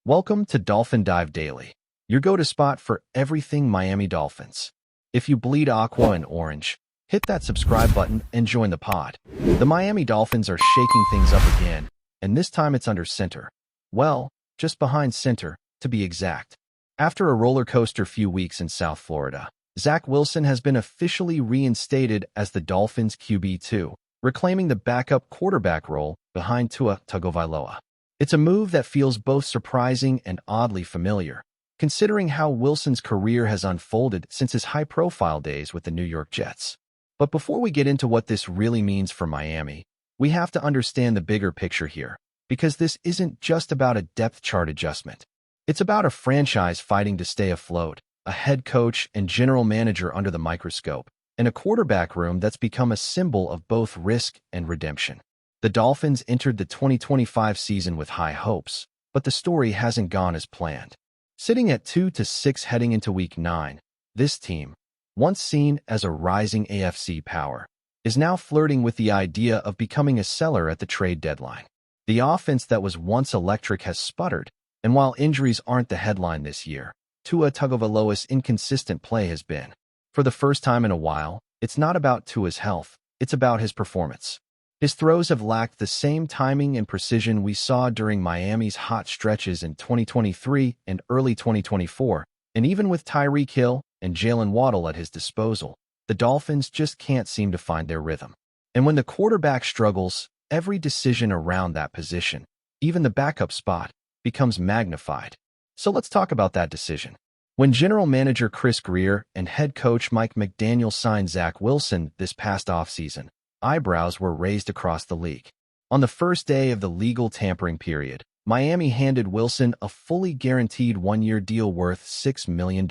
Welcome to Dolphin Dive Daily, your go-to spot for everything Miami Dolphins. If you bleed aqua and orange, hit that subscribe button and join the pod. The Miami Dolphins are shaking things up again, and this time it's under center. Well, just behind center, to be exact. After a roller coaster few weeks in South Florida, Zach Wilson has been officially reinstated as the Dolphins' QB2, reclaiming the backup quarterback role behind Tua Tagovailoa. It's a move that feels both surprising and oddly familiar, considering how Wilson's career has unfolded since his high-profile days with the New York Jets. But before we get into what this really means for Miami, we have to understand the bigger picture here, because this isn't just about a depth chart adjustment. It's about a franchise fighting to stay afloat, a head coach and general manager under the microscope, and a quarterback room that's become a symbol of both risk and redemption. The Dolphins entered the 2025 season with high hopes, but the story hasn't gone as planned. Sitting at 2-6 heading into Week 9, this team, once seen as a rising AFC power, is now flirting with the idea of becoming a seller at the trade deadline. The offense that was once electric has sputtered, and while injuries aren't the headline this year, Tua Tagovailoa's inconsistent play has been. For the first time in a while, it's not about Tua's health, it's about his performance. His throws have lacked the same timing and precision we saw during Miami's hot stretches in 2023 and early 2024, and even with Tyreek Hill and Jalen Waddle at his disposal, the Dolphins just can't seem to find their rhythm. And when the quarterback struggles, every decision around that position, even the backup spot, becomes magnified. So let's talk about that decision. When general manager Chris Grier and head coach Mike McDaniel signed Zach Wilson this past offseason, eyebrows were raised across the league. On the first day of the legal tampering period, Miami handed Wilson a fully guaranteed one-year deal worth $6 million.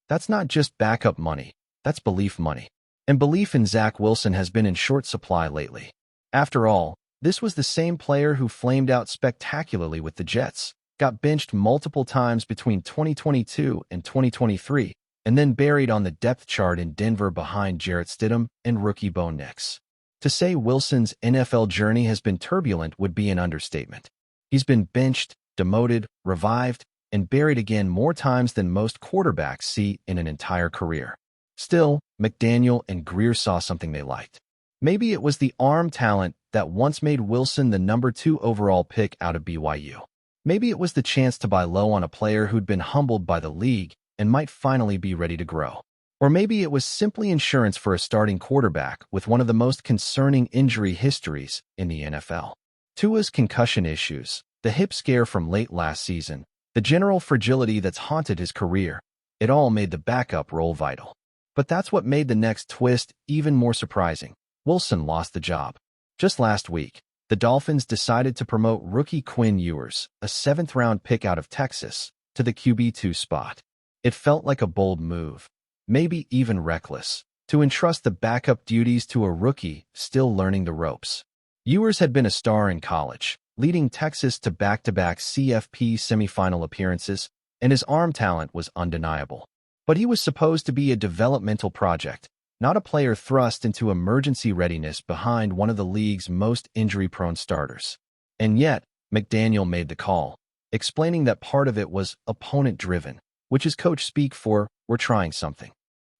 That's not just backup money, that's belief money. And belief in Zach Wilson has been in short supply lately. After all, this was the same player who flamed out spectacularly with the Jets, got benched multiple times between 2022 and 2023, and then buried on the depth chart in Denver behind Jarrett Stidham and rookie Bo Nix. To say Wilson's NFL journey has been turbulent would be an understatement. He's been benched, demoted, revived, and buried again more times than most quarterbacks see in an entire career. Still, McDaniel and Grier saw something they liked. Maybe it was the arm talent that once made Wilson the number 2 overall pick out of BYU. Maybe it was the chance to buy low on a player who'd been humbled by the league and might finally be ready to grow. Or maybe it was simply insurance for a starting quarterback with one of the most concerning injury histories in the NFL. Tua's concussion issues, the hip scare from late last season, the general fragility that's haunted his career, it all made the backup role vital. But that's what made the next twist even more surprising. Wilson lost the job. Just last week, the Dolphins decided to promote rookie Quinn Ewers, a 7th-round pick out of Texas, to the QB2 spot. It felt like a bold move, maybe even reckless, to entrust the backup duties to a rookie still learning the ropes. Ewers had been a star in college, leading Texas to back-to-back CFP semifinal appearances, and his arm talent was undeniable. But he was supposed to be a developmental project, not a player thrust into emergency readiness behind one of the league's most injury-prone starters. And yet, McDaniel made the call, explaining that part of it was opponent-driven, which is coach speak for, "We're trying something."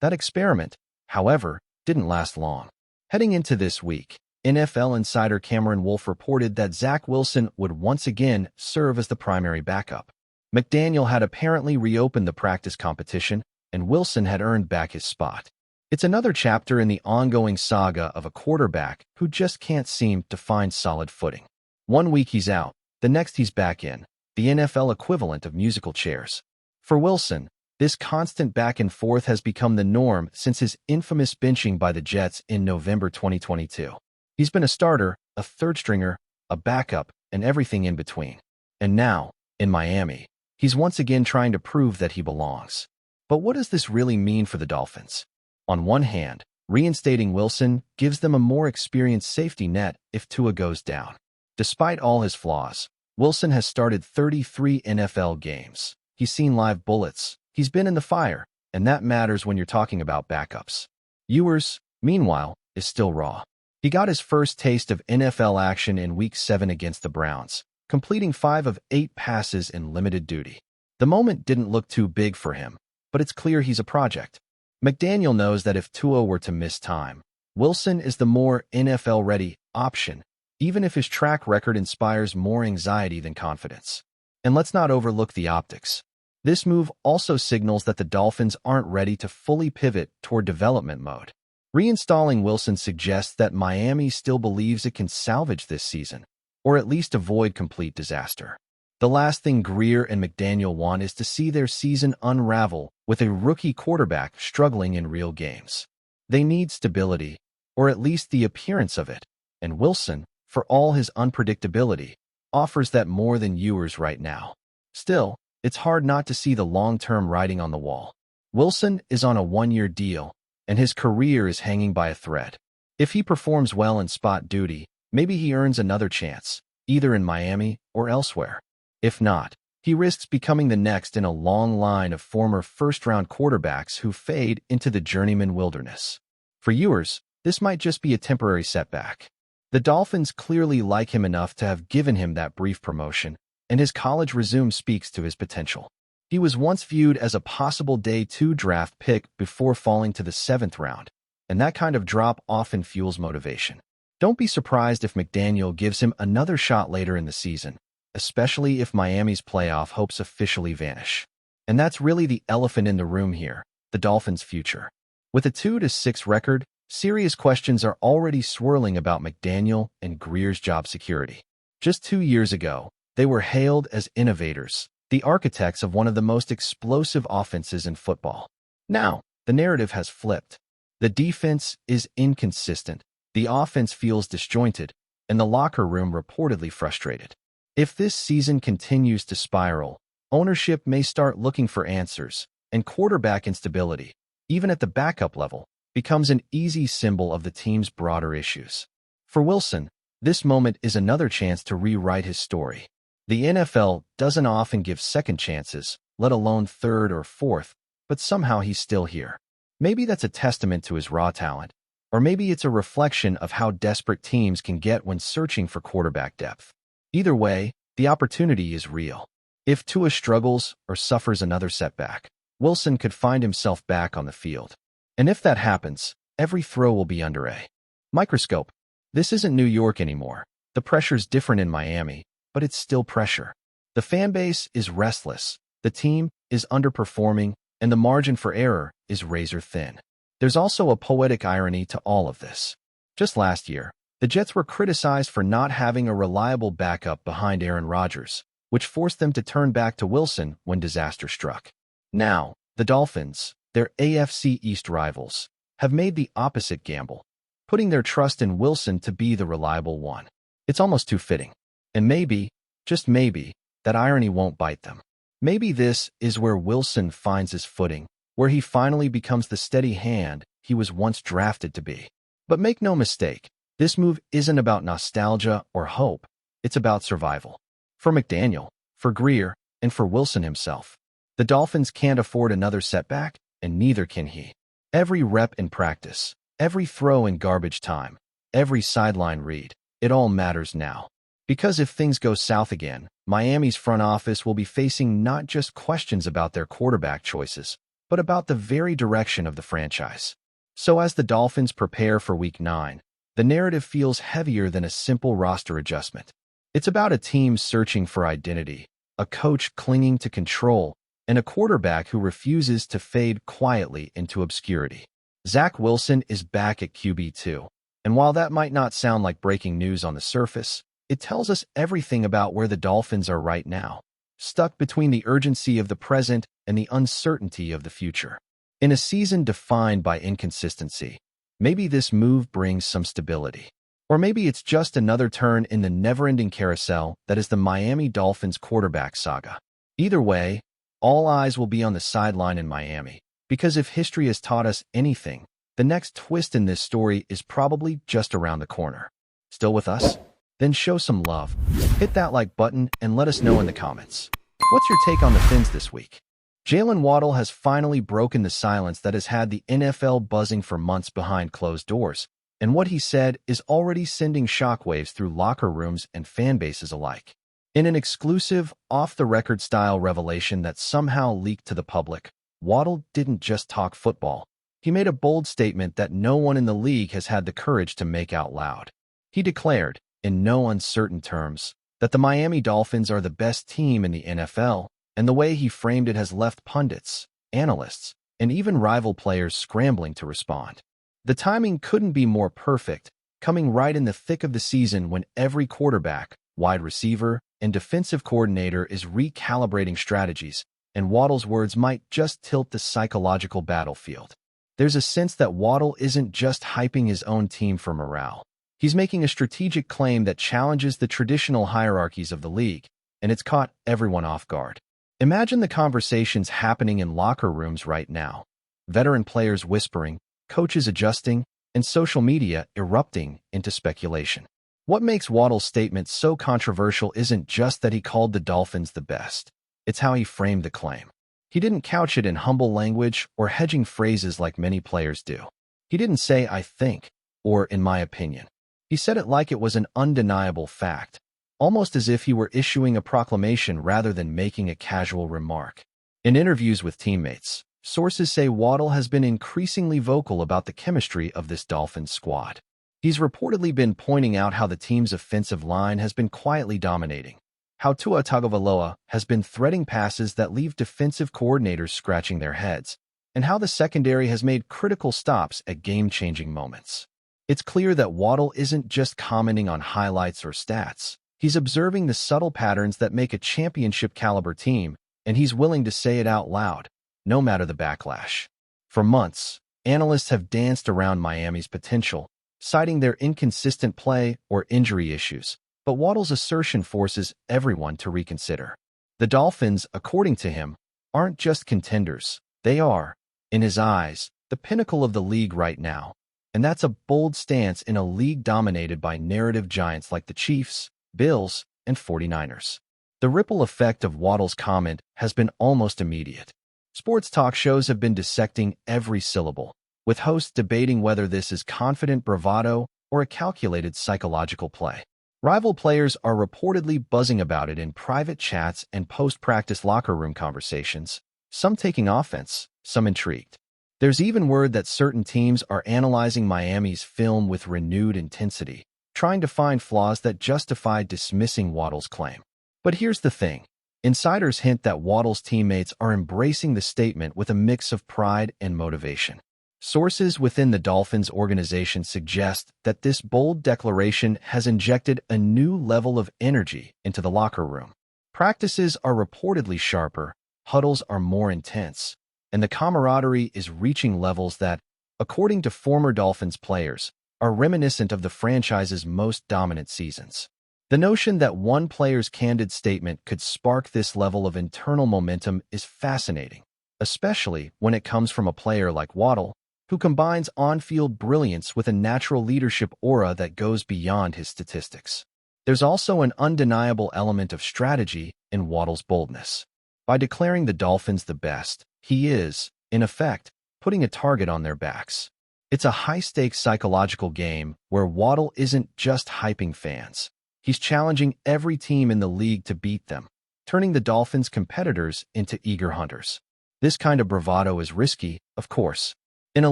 That experiment, however, didn't last long. Heading into this week, NFL insider Cameron Wolfe reported that Zach Wilson would once again serve as the primary backup. McDaniel had apparently reopened the practice competition, and Wilson had earned back his spot. It's another chapter in the ongoing saga of a quarterback who just can't seem to find solid footing. One week he's out, the next he's back in, the NFL equivalent of musical chairs. For Wilson, this constant back and forth has become the norm since his infamous benching by the Jets in November 2022. He's been a starter, a third-stringer, a backup, and everything in between. And now, in Miami, he's once again trying to prove that he belongs. But what does this really mean for the Dolphins? On one hand, reinstating Wilson gives them a more experienced safety net if Tua goes down. Despite all his flaws, Wilson has started 33 NFL games. He's seen live bullets, he's been in the fire, and that matters when you're talking about backups. Ewers, meanwhile, is still raw. He got his first taste of NFL action in Week 7 against the Browns, completing 5 of 8 passes in limited duty. The moment didn't look too big for him, but it's clear he's a project. McDaniel knows that if Tua were to miss time, Wilson is the more NFL-ready option, even if his track record inspires more anxiety than confidence. And let's not overlook the optics. This move also signals that the Dolphins aren't ready to fully pivot toward development mode. Reinstalling Wilson suggests that Miami still believes it can salvage this season, or at least avoid complete disaster. The last thing Grier and McDaniel want is to see their season unravel with a rookie quarterback struggling in real games. They need stability, or at least the appearance of it, and Wilson, for all his unpredictability, offers that more than Ewers right now. Still, it's hard not to see the long-term writing on the wall. Wilson is on a 1-year deal, and his career is hanging by a thread. If he performs well in spot duty, maybe he earns another chance, either in Miami or elsewhere. If not, he risks becoming the next in a long line of former first-round quarterbacks who fade into the journeyman wilderness. For Ewers, this might just be a temporary setback. The Dolphins clearly like him enough to have given him that brief promotion, and his college resume speaks to his potential. He was once viewed as a possible day 2 draft pick before falling to the 7th round, and that kind of drop often fuels motivation. Don't be surprised if McDaniel gives him another shot later in the season, especially if Miami's playoff hopes officially vanish. And that's really the elephant in the room here, the Dolphins' future. With a 2-6 record, serious questions are already swirling about McDaniel and Grier's job security. Just 2 years ago, they were hailed as innovators, the architects of one of the most explosive offenses in football. Now, the narrative has flipped. The defense is inconsistent, the offense feels disjointed, and the locker room reportedly frustrated. If this season continues to spiral, ownership may start looking for answers, and quarterback instability, even at the backup level, becomes an easy symbol of the team's broader issues. For Wilson, this moment is another chance to rewrite his story. The NFL doesn't often give second chances, let alone third or fourth, but somehow he's still here. Maybe that's a testament to his raw talent, or maybe it's a reflection of how desperate teams can get when searching for quarterback depth. Either way, the opportunity is real. If Tua struggles or suffers another setback, Wilson could find himself back on the field. And if that happens, every throw will be under a microscope. This isn't New York anymore. The pressure's different in Miami, but it's still pressure. The fan base is restless, the team is underperforming, and the margin for error is razor thin. There's also a poetic irony to all of this. Just last year, the Jets were criticized for not having a reliable backup behind Aaron Rodgers, which forced them to turn back to Wilson when disaster struck. Now, the Dolphins, their AFC East rivals, have made the opposite gamble, putting their trust in Wilson to be the reliable one. It's almost too fitting. And maybe, just maybe, that irony won't bite them. Maybe this is where Wilson finds his footing, where he finally becomes the steady hand he was once drafted to be. But make no mistake, this move isn't about nostalgia or hope, it's about survival. For McDaniel, for Grier, and for Wilson himself. The Dolphins can't afford another setback, and neither can he. Every rep in practice, every throw in garbage time, every sideline read, it all matters now. Because if things go south again, Miami's front office will be facing not just questions about their quarterback choices, but about the very direction of the franchise. So as the Dolphins prepare for Week 9, the narrative feels heavier than a simple roster adjustment. It's about a team searching for identity, a coach clinging to control, and a quarterback who refuses to fade quietly into obscurity. Zach Wilson is back at QB2, and while that might not sound like breaking news on the surface, it tells us everything about where the Dolphins are right now, stuck between the urgency of the present and the uncertainty of the future. In a season defined by inconsistency, maybe this move brings some stability. Or maybe it's just another turn in the never-ending carousel that is the Miami Dolphins quarterback saga. Either way, all eyes will be on the sideline in Miami, because if history has taught us anything, the next twist in this story is probably just around the corner. Still with us? Then show some love. Hit that like button and let us know in the comments. What's your take on the Fins this week? Jalen Waddle has finally broken the silence that has had the NFL buzzing for months behind closed doors, and what he said is already sending shockwaves through locker rooms and fan bases alike. In an exclusive, off-the-record style revelation that somehow leaked to the public, Waddle didn't just talk football. He made a bold statement that no one in the league has had the courage to make out loud. He declared, in no uncertain terms, that the Miami Dolphins are the best team in the NFL, and the way he framed it has left pundits, analysts, and even rival players scrambling to respond. The timing couldn't be more perfect, coming right in the thick of the season when every quarterback, wide receiver, and defensive coordinator is recalibrating strategies, and Waddle's words might just tilt the psychological battlefield. There's a sense that Waddle isn't just hyping his own team for morale. He's making a strategic claim that challenges the traditional hierarchies of the league, and it's caught everyone off guard. Imagine the conversations happening in locker rooms right now. Veteran players whispering, coaches adjusting, and social media erupting into speculation. What makes Waddle's statement so controversial isn't just that he called the Dolphins the best. It's how he framed the claim. He didn't couch it in humble language or hedging phrases like many players do. He didn't say, "I think," or "in my opinion." He said it like it was an undeniable fact, almost as if he were issuing a proclamation rather than making a casual remark. In interviews with teammates, sources say Waddle has been increasingly vocal about the chemistry of this Dolphins squad. He's reportedly been pointing out how the team's offensive line has been quietly dominating, how Tua Tagovailoa has been threading passes that leave defensive coordinators scratching their heads, and how the secondary has made critical stops at game-changing moments. It's clear that Waddle isn't just commenting on highlights or stats. He's observing the subtle patterns that make a championship-caliber team, and he's willing to say it out loud, no matter the backlash. For months, analysts have danced around Miami's potential, citing their inconsistent play or injury issues, but Waddle's assertion forces everyone to reconsider. The Dolphins, according to him, aren't just contenders. They are, in his eyes, the pinnacle of the league right now. And that's a bold stance in a league dominated by narrative giants like the Chiefs, Bills, and 49ers. The ripple effect of Waddle's comment has been almost immediate. Sports talk shows have been dissecting every syllable, with hosts debating whether this is confident bravado or a calculated psychological play. Rival players are reportedly buzzing about it in private chats and post-practice locker room conversations, some taking offense, some intrigued. There's even word that certain teams are analyzing Miami's film with renewed intensity, trying to find flaws that justify dismissing Waddle's claim. But here's the thing. Insiders hint that Waddle's teammates are embracing the statement with a mix of pride and motivation. Sources within the Dolphins organization suggest that this bold declaration has injected a new level of energy into the locker room. Practices are reportedly sharper, huddles are more intense, and the camaraderie is reaching levels that, according to former Dolphins players, are reminiscent of the franchise's most dominant seasons. The notion that one player's candid statement could spark this level of internal momentum is fascinating, especially when it comes from a player like Waddle, who combines on-field brilliance with a natural leadership aura that goes beyond his statistics. There's also an undeniable element of strategy in Waddle's boldness. By declaring the Dolphins the best, he is, in effect, putting a target on their backs. It's a high-stakes psychological game where Waddle isn't just hyping fans. He's challenging every team in the league to beat them, turning the Dolphins' competitors into eager hunters. This kind of bravado is risky, of course. In a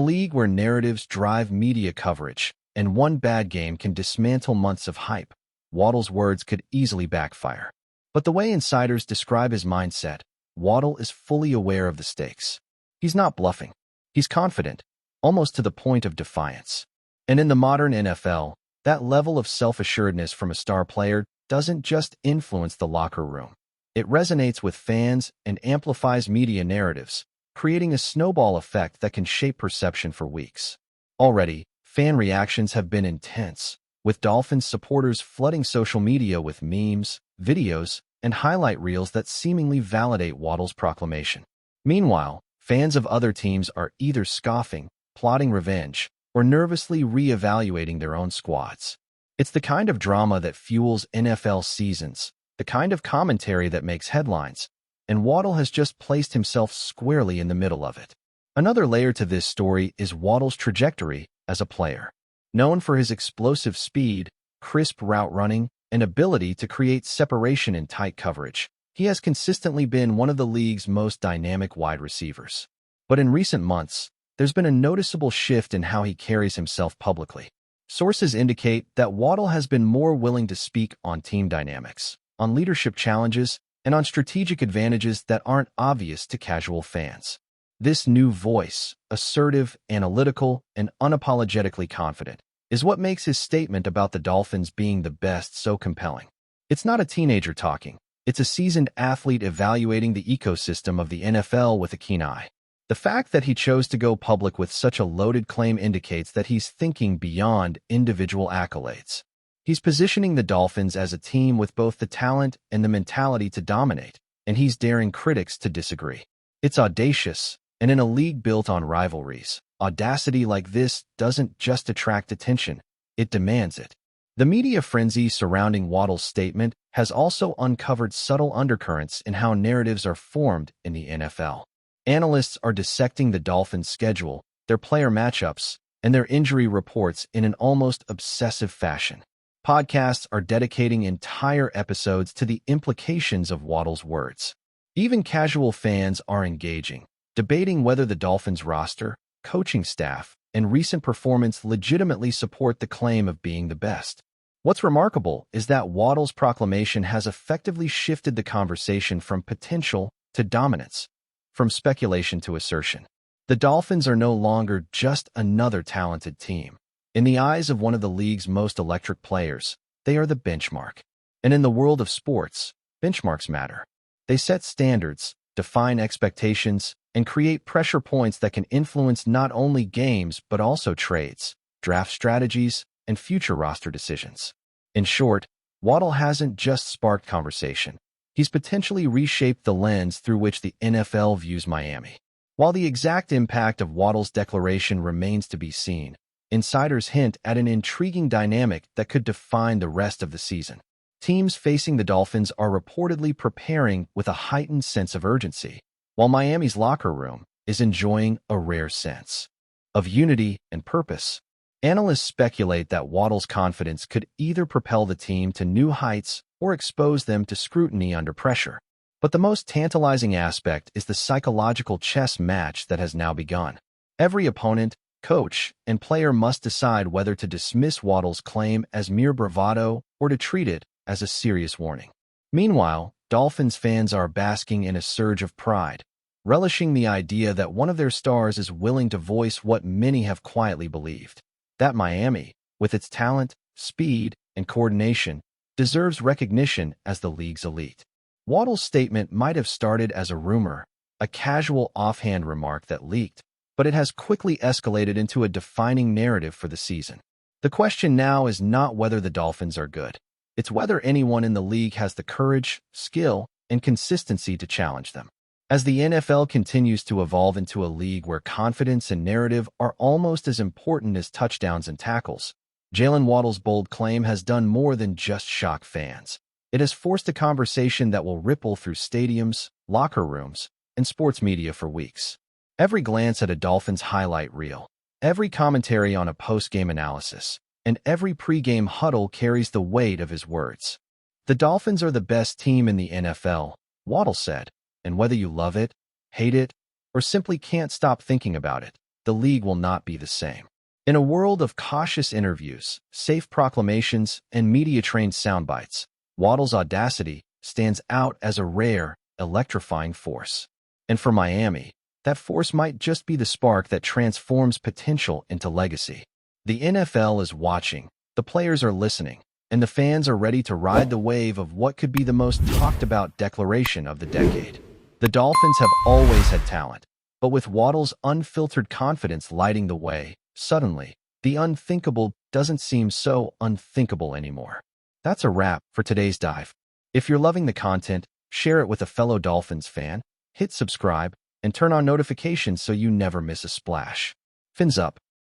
league where narratives drive media coverage, and one bad game can dismantle months of hype, Waddle's words could easily backfire. But the way insiders describe his mindset, Waddle is fully aware of the stakes. He's not bluffing. He's confident, almost to the point of defiance. And in the modern NFL, that level of self-assuredness from a star player doesn't just influence the locker room. It resonates with fans and amplifies media narratives, creating a snowball effect that can shape perception for weeks. Already, fan reactions have been intense, with Dolphins supporters flooding social media with memes, videos, and highlight reels that seemingly validate Waddle's proclamation. Meanwhile, fans of other teams are either scoffing, plotting revenge, or nervously re-evaluating their own squads. It's the kind of drama that fuels NFL seasons, the kind of commentary that makes headlines, and Waddle has just placed himself squarely in the middle of it. Another layer to this story is Waddle's trajectory as a player. Known for his explosive speed, crisp route running, and ability to create separation in tight coverage. He has consistently been one of the league's most dynamic wide receivers. But in recent months, there's been a noticeable shift in how he carries himself publicly. Sources indicate that Waddle has been more willing to speak on team dynamics, on leadership challenges, and on strategic advantages that aren't obvious to casual fans. This new voice, assertive, analytical, and unapologetically confident, is what makes his statement about the Dolphins being the best so compelling. It's not a teenager talking. It's a seasoned athlete evaluating the ecosystem of the NFL with a keen eye. The fact that he chose to go public with such a loaded claim indicates that he's thinking beyond individual accolades. He's positioning the Dolphins as a team with both the talent and the mentality to dominate, and he's daring critics to disagree. It's audacious, and in a league built on rivalries, audacity like this doesn't just attract attention, it demands it. The media frenzy surrounding Waddle's statement has also uncovered subtle undercurrents in how narratives are formed in the NFL. Analysts are dissecting the Dolphins' schedule, their player matchups, and their injury reports in an almost obsessive fashion. Podcasts are dedicating entire episodes to the implications of Waddle's words. Even casual fans are engaging, debating whether the Dolphins' roster, coaching staff, and recent performance legitimately support the claim of being the best. What's remarkable is that Waddle's proclamation has effectively shifted the conversation from potential to dominance, from speculation to assertion. The Dolphins are no longer just another talented team. In the eyes of one of the league's most electric players, they are the benchmark. And in the world of sports, benchmarks matter. They set standards, define expectations, and create pressure points that can influence not only games but also trades, draft strategies, and future roster decisions. In short, Waddle hasn't just sparked conversation. He's potentially reshaped the lens through which the NFL views Miami. While the exact impact of Waddle's declaration remains to be seen, insiders hint at an intriguing dynamic that could define the rest of the season. Teams facing the Dolphins are reportedly preparing with a heightened sense of urgency, while Miami's locker room is enjoying a rare sense of unity and purpose. Analysts speculate that Waddle's confidence could either propel the team to new heights or expose them to scrutiny under pressure. But the most tantalizing aspect is the psychological chess match that has now begun. Every opponent, coach, and player must decide whether to dismiss Waddle's claim as mere bravado or to treat it as a serious warning. Meanwhile, Dolphins fans are basking in a surge of pride, relishing the idea that one of their stars is willing to voice what many have quietly believed: that Miami, with its talent, speed, and coordination, deserves recognition as the league's elite. Waddle's statement might have started as a rumor, a casual offhand remark that leaked, but it has quickly escalated into a defining narrative for the season. The question now is not whether the Dolphins are good. It's whether anyone in the league has the courage, skill, and consistency to challenge them. As the NFL continues to evolve into a league where confidence and narrative are almost as important as touchdowns and tackles, Jalen Waddle's bold claim has done more than just shock fans. It has forced a conversation that will ripple through stadiums, locker rooms, and sports media for weeks. Every glance at a Dolphins highlight reel, every commentary on a post-game analysis, and every pre-game huddle carries the weight of his words. The Dolphins are the best team in the NFL, Waddle said, and whether you love it, hate it, or simply can't stop thinking about it, the league will not be the same. In a world of cautious interviews, safe proclamations, and media-trained soundbites, Waddle's audacity stands out as a rare, electrifying force. And for Miami, that force might just be the spark that transforms potential into legacy. The NFL is watching, the players are listening, and the fans are ready to ride the wave of what could be the most talked-about declaration of the decade. The Dolphins have always had talent, but with Waddle's unfiltered confidence lighting the way, suddenly, the unthinkable doesn't seem so unthinkable anymore. That's a wrap for today's dive. If you're loving the content, share it with a fellow Dolphins fan, hit subscribe, and turn on notifications so you never miss a splash. Fins up.